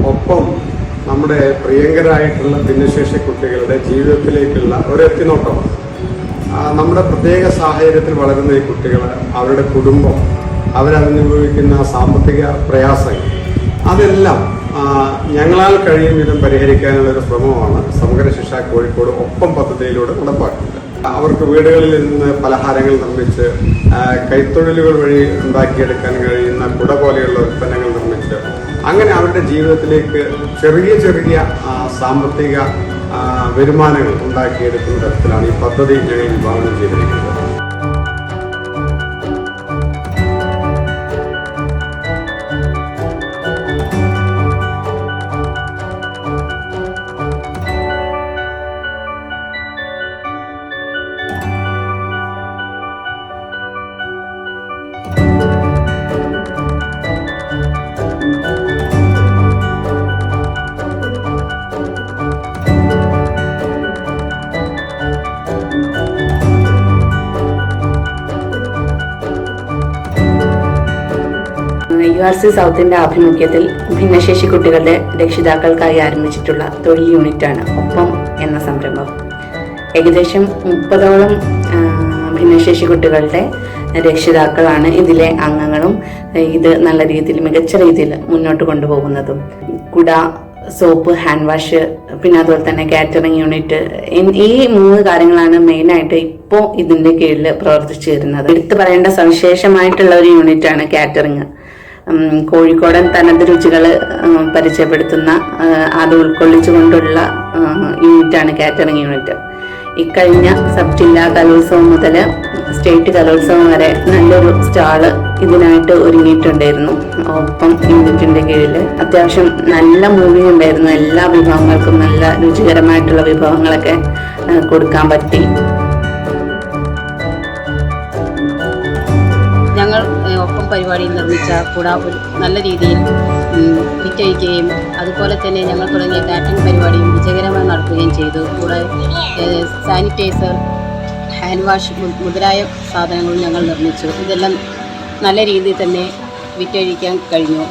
ഒപ്പം നമ്മുടെ പ്രിയങ്കരായിട്ടുള്ള ഭിന്നശേഷി കുട്ടികളുടെ ജീവിതത്തിലേക്കുള്ള ഒരു എത്തിനോട്ടമാണ്. നമ്മുടെ പ്രത്യേക സാഹചര്യത്തിൽ വളരുന്ന ഈ കുട്ടികൾ, അവരുടെ കുടുംബം, അവരനുഭവിക്കുന്ന സാമ്പത്തിക പ്രയാസങ്ങൾ, അതെല്ലാം ഞങ്ങളാൽ കഴിയും വിധം പരിഹരിക്കാനുള്ളൊരു ശ്രമമാണ് സമഗ്ര ശിക്ഷ കോഴിക്കോട് ഒപ്പം പദ്ധതിയിലൂടെ നടപ്പാക്കുന്നത്. അവർക്ക് വീടുകളിൽ നിന്ന് പലഹാരങ്ങൾ നിർമ്മിച്ച്, കൈത്തൊഴിലുകൾ വഴി ഉണ്ടാക്കിയെടുക്കാൻ കഴിയുന്ന കുട പോലെയുള്ള ഉൽപ്പന്നങ്ങൾ നിർമ്മിച്ച്, അങ്ങനെ അവരുടെ ജീവിതത്തിലേക്ക് ചെറിയ ചെറിയ സാമ്പത്തിക വരുമാനങ്ങൾ ഉണ്ടാക്കിയെടുക്കുന്ന തരത്തിലാണ് ഈ പദ്ധതി ഞങ്ങൾ വിഭാവനം ചെയ്തിരിക്കുന്നത്. URC സൗത്തിന്റെ ആഭിമുഖ്യത്തിൽ ഭിന്നശേഷി കുട്ടികളുടെ രക്ഷിതാക്കൾക്കായി ആരംഭിച്ചിട്ടുള്ള തൊഴിൽ യൂണിറ്റാണ് ഒപ്പം എന്ന സംരംഭം. ഏകദേശം 30ഓളം ഭിന്നശേഷി കുട്ടികളുടെ രക്ഷിതാക്കളാണ് ഇതിലെ അംഗങ്ങളും. ഇത് നല്ല രീതിയിൽ, മികച്ച രീതിയിൽ മുന്നോട്ട് കൊണ്ടുപോകുന്നതും. കുട, സോപ്പ്, ഹാൻഡ് വാഷ്, പിന്നെ അതുപോലെ തന്നെ കാറ്ററിംഗ് യൂണിറ്റ്, ഈ 3 കാര്യങ്ങളാണ് മെയിനായിട്ട് ഇപ്പോൾ ഇതിന്റെ കീഴിൽ പ്രവർത്തിച്ചു വരുന്നത്. എടുത്തു പറയേണ്ട സവിശേഷമായിട്ടുള്ള ഒരു യൂണിറ്റാണ് കാറ്ററിംഗ്. കോഴിക്കോടൻ തനത് രുചികൾ പരിചയപ്പെടുത്തുന്ന, അത് ഉൾക്കൊള്ളിച്ചുകൊണ്ടുള്ള യൂണിറ്റാണ് കാറ്ററിംഗ് യൂണിറ്റ്. ഇക്കഴിഞ്ഞ സബ് ജില്ലാ കലോത്സവം മുതൽ സ്റ്റേറ്റ് കലോത്സവം വരെ നല്ലൊരു സ്റ്റാള് ഇതിനായിട്ട് ഒരുങ്ങിയിട്ടുണ്ടായിരുന്നു. ഒപ്പം യൂണിറ്റിന്റെ കീഴിൽ അത്യാവശ്യം നല്ല മൂവിങ് ഉണ്ടായിരുന്നു. എല്ലാ വിഭവങ്ങൾക്കും നല്ല രുചികരമായിട്ടുള്ള വിഭവങ്ങളൊക്കെ കൊടുക്കാൻ പറ്റി. ഞങ്ങൾ ഒപ്പം പരിപാടിയിൽ നിർമ്മിച്ച കുട നല്ല രീതിയിൽ വിറ്റഴിക്കുകയും അതുപോലെ തന്നെ ഞങ്ങൾ തുടങ്ങിയ കാറ്ററിംഗ് പരിപാടിയും വിജയകരമായി നടത്തുകയും ചെയ്തു. കൂടെ സാനിറ്റൈസർ, ഹാൻഡ് വാഷ് മുതലായ സാധനങ്ങളും ഞങ്ങൾ നിർമ്മിച്ചു. ഇതെല്ലാം നല്ല രീതിയിൽ തന്നെ വിറ്റഴിക്കാൻ കഴിഞ്ഞു.